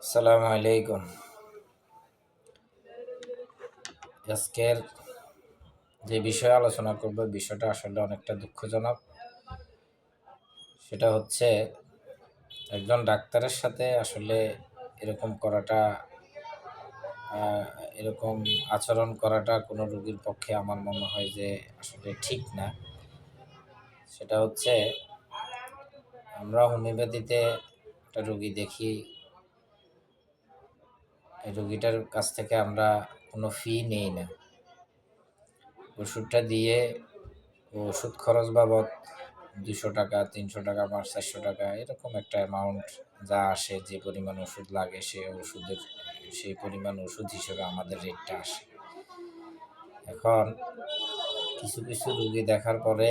আসসালামু আলাইকুম। আজকের যে বিষয়ে আলোচনা করব বিষয়টা আসলে অনেকটা দুঃখজনক। সেটা হচ্ছে একজন ডাক্তারের সাথে আসলে এরকম করাটা আহ, এরকম আচরণ করাটা কোনো রোগীর পক্ষে আমার মনে হয় যে আসলে ঠিক না। সেটা হচ্ছে আমরা হোমিওপ্যাথিতে একটা রোগী দেখি, এই রোগীটার কাছ থেকে আমরা কোনো ফি নেই না। ওষুধটা দিয়ে ওষুধ খরচ বাবদ 200 টাকা, 300 টাকা, 400 টাকা এরকম একটা অ্যামাউন্ট যা আসে, যে পরিমাণ ওষুধ লাগে সেই পরিমাণ ওষুধ হিসেবে আমাদের রেটটা আসে। এখন কিছু কিছু রুগী দেখার পরে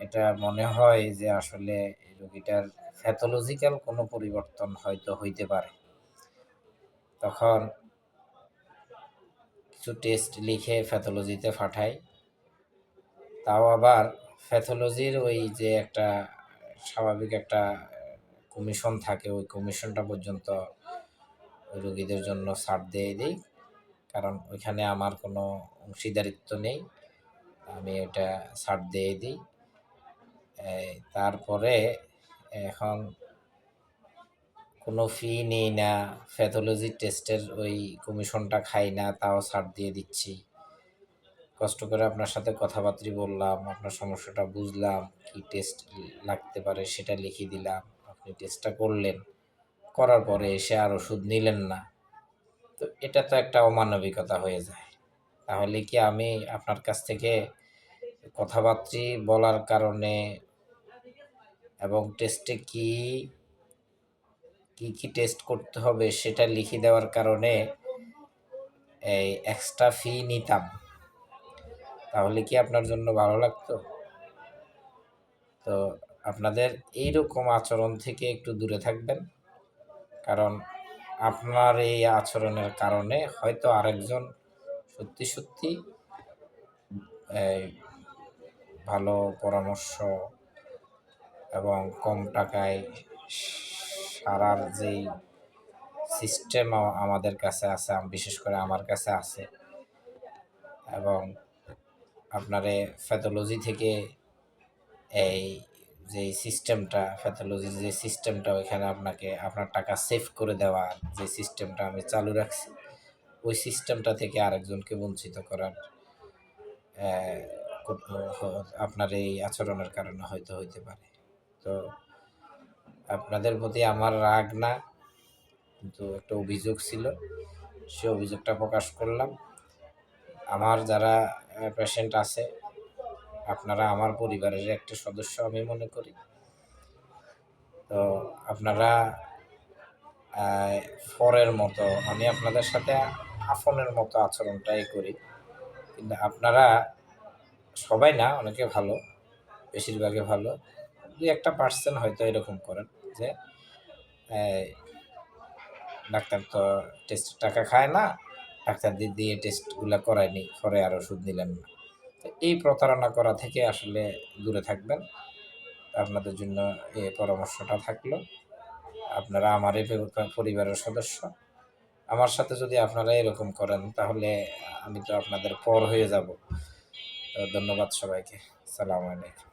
এটা মনে হয় যে আসলে এই রুগীটার প্যাথোলজিক্যাল কোনো পরিবর্তন হয়তো হইতে পারে। তখন কিছু টেস্ট লিখে প্যাথোলজিতে পাঠাই। তাও আবার প্যাথোলজির ওই যে একটা স্বাভাবিক একটা কমিশন থাকে, ওই কমিশনটা পর্যন্ত ওই রোগীদের জন্য ছাড় দিয়ে দিই, কারণ ওইখানে আমার কোনো অংশীদারিত্ব নেই। আমি ওটা ছাড় দিয়ে দিই। তারপরে এখন কোনো ফি নেই না, প্যাথোলজি টেস্টের ওই কমিশনটা খাই না, তাও ছাড় দিয়ে দিচ্ছি। কষ্ট করে আপনার সাথে কথাবার্তা বললাম, আপনার সমস্যাটা বুঝলাম, কি টেস্ট লাগতে পারে সেটা লিখে দিলাম, আপনি টেস্টটা করলেন, করার পরে এসে আর ওষুধ নিলেন না। তো এটা তো একটা অমানবিকতা হয়ে যায়। তাহলে কি আমি আপনার কাছ থেকে কথাবার্তা বলার কারণে এবং টেস্টে কি কি কি টেস্ট করতে হবে সেটা লিখে দেওয়ার কারণে এই এক্সট্রা ফি নিতাম, তাহলে কি আপনার জন্য ভালো লাগতো? তো আপনাদের এইরকম আচরণ থেকে একটু দূরে থাকবেন, কারণ আপনার এই আচরণের কারণে হয়তো আরেকজন সত্যি সত্যি এই ভালো পরামর্শ এবং কম টাকায় সারার যেই সিস্টেম আমাদের কাছে আছে, বিশেষ করে আমার কাছে আছে, এবং আপনার প্যাথোলজি থেকে এই যে সিস্টেমটা, প্যাথোলজির যে সিস্টেমটা, ওইখানে আপনাকে আপনার টাকা সেভ করে দেওয়ার যে সিস্টেমটা আমি চালু রাখছি, ওই সিস্টেমটা থেকে আরেকজনকে বঞ্চিত করার আপনার এই আচরণের কারণে হয়তো হইতে পারে। তো আপনাদের প্রতি আমার রাগ না, কিন্তু একটা অভিযোগ ছিল, সে অভিযোগটা প্রকাশ করলাম। আমার যারা পেশেন্ট আছে, আপনারা আমার পরিবারের একটা সদস্য আমি মনে করি। তো আপনারা ফরের মতো, আমি আপনাদের সাথে আফনের মতো আচরণটাই করি, কিন্তু আপনারা সবাই না, অনেকে ভালো, বেশিরভাগে ভালো, 2-1% হয়তো এরকম করেন যে ডাক্তার তো টেস্টের টাকা খায় না, ডাক্তার দিয়ে টেস্টগুলো করায়নি, পরে আর ওষুধ নিলেন না। তো এই প্রতারণা করা থেকে আসলে দূরে থাকবেন। আপনাদের জন্য এই পরামর্শটা থাকলো। আপনারা আমার এই পরিবারের সদস্য, আমার সাথে যদি আপনারা এরকম করেন তাহলে আমি তো আপনাদের পর হয়ে যাব। তো ধন্যবাদ সবাইকে। আসসালামু আলাইকুম।